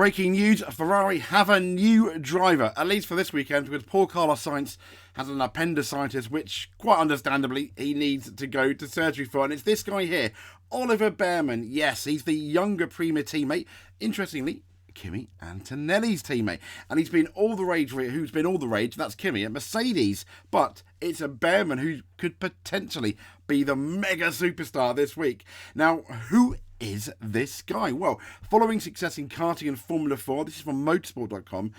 Breaking news, Ferrari have a new driver, at least for this weekend, because poor Carlos Sainz has an appendicitis, which, quite understandably, he needs to go to surgery for. And it's this guy here, Oliver BEARMAN. Yes, he's the younger Prix teammate. Interestingly, Kimi Antonelli's teammate. And he's been all the rage. Who's been all the rage? That's Kimi at Mercedes. But it's a BEARMAN who could potentially be the mega superstar this week. Now, who is this guy? Well, following success in karting and Formula 4, this is from motorsport.com,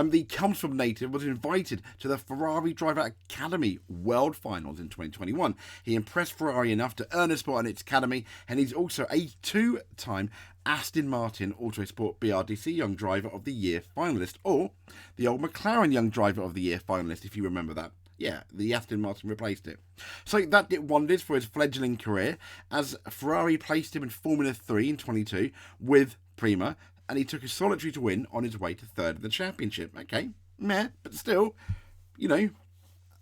the comes from native was invited to the Ferrari Driver Academy World Finals in 2021. He impressed Ferrari enough to earn a spot in its academy, and he's also a two-time Aston Martin Autosport BRDC Young Driver of the Year finalist, or the old McLaren Young Driver of the Year finalist, if you remember that. Yeah, the Aston Martin replaced it. So that did wonders for his fledgling career, as Ferrari placed him in Formula 3 in 22 with Prima, and he took a solitary to win on his way to third of the championship. Okay, meh, but still,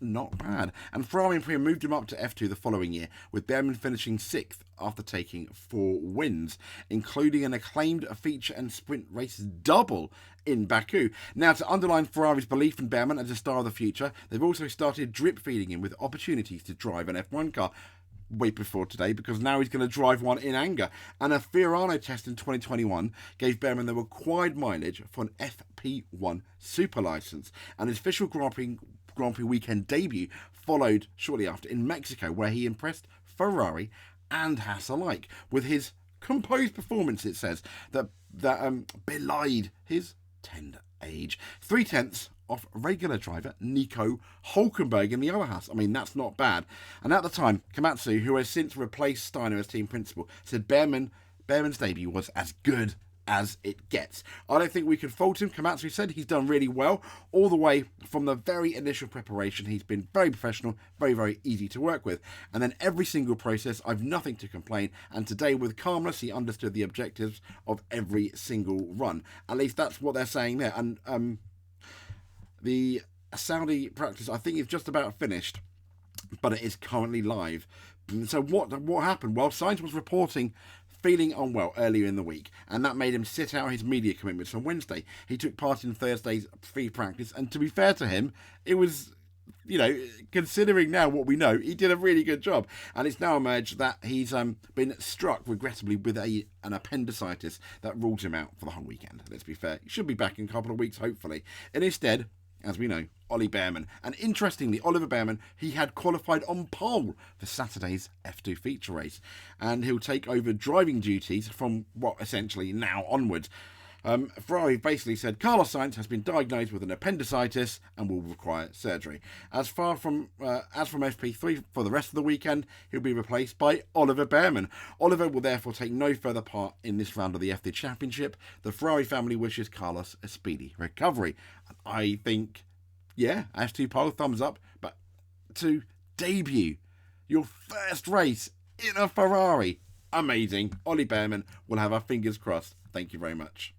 not bad. And Ferrari and Prima moved him up to F2 the following year, with BEARMAN finishing 6th after taking 4 wins, including an acclaimed feature and sprint race double in Baku. Now, to underline Ferrari's belief in BEARMAN as a star of the future, they've also started drip feeding him with opportunities to drive an F1 car. Wait before today, because now he's going to drive one in anger. And a Fiorano test in 2021 gave BEARMAN the required mileage for an FP1 super license, and his official Grand Prix weekend debut followed shortly after in Mexico, where he impressed Ferrari and Haas alike with his composed performance, it says, that belied his tender age. 3/10 off regular driver Nico Hülkenberg in the other Haas. I mean, that's not bad. And at the time, Komatsu, who has since replaced Steiner as team principal, said BEARMAN's debut was as good as it gets. I don't think we can fault him. Komatsu said he's done really well all the way from the very initial preparation. He's been very professional, very, very easy to work with. And then every single process, I've nothing to complain. And today, with calmness, he understood the objectives of every single run. At least that's what they're saying there. And the Saudi practice, I think, is just about finished, but it is currently live. So what happened? Well, SAINZ was reporting feeling unwell earlier in the week, and that made him sit out his media commitments on Wednesday. He took part in Thursday's free practice, and to be fair to him, it was, considering now what we know, he did a really good job. And it's now emerged that he's been struck regrettably with an appendicitis that ruled him out for the whole weekend. Let's be fair, he should be back in a couple of weeks, hopefully. And instead, as we know, Ollie BEARMAN. And interestingly, Oliver BEARMAN, he had qualified on pole for Saturday's F2 feature race. And he'll take over driving duties from, essentially now onwards. Ferrari basically said Carlos Sainz has been diagnosed with an appendicitis and will require surgery. As from FP3 for the rest of the weekend, he'll be replaced by Oliver BEARMAN. Oliver will therefore take no further part in this round of the F2 Championship. The Ferrari family wishes Carlos a speedy recovery. And I think, F2 pole, thumbs up. But to debut your first race in a Ferrari, amazing. Ollie BEARMAN will have our fingers crossed. Thank you very much.